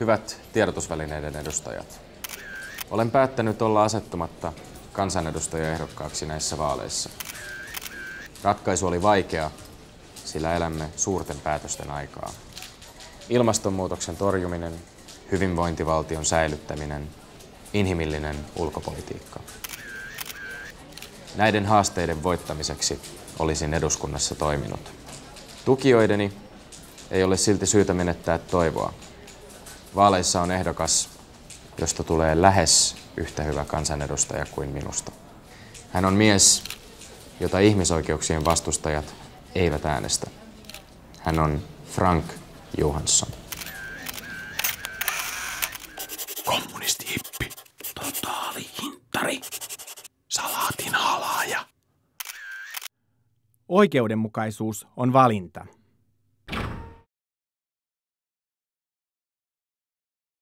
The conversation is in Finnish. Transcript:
Hyvät tiedotusvälineiden edustajat, olen päättänyt olla asettumatta kansanedustajaehdokkaaksi näissä vaaleissa. Ratkaisu oli vaikea, sillä elämme suurten päätösten aikaa. Ilmastonmuutoksen torjuminen, hyvinvointivaltion säilyttäminen, inhimillinen ulkopolitiikka. Näiden haasteiden voittamiseksi olisin eduskunnassa toiminut. Tukijoideni ei ole silti syytä menettää toivoa. Vaaleissa on ehdokas, josta tulee lähes yhtä hyvä kansanedustaja kuin minusta. Hän on mies, jota ihmisoikeuksien vastustajat eivät äänestä. Hän on Frank Johansson. Kommunisti-hippi, totaali-hinttari, salaatin halaaja. Oikeudenmukaisuus on valinta.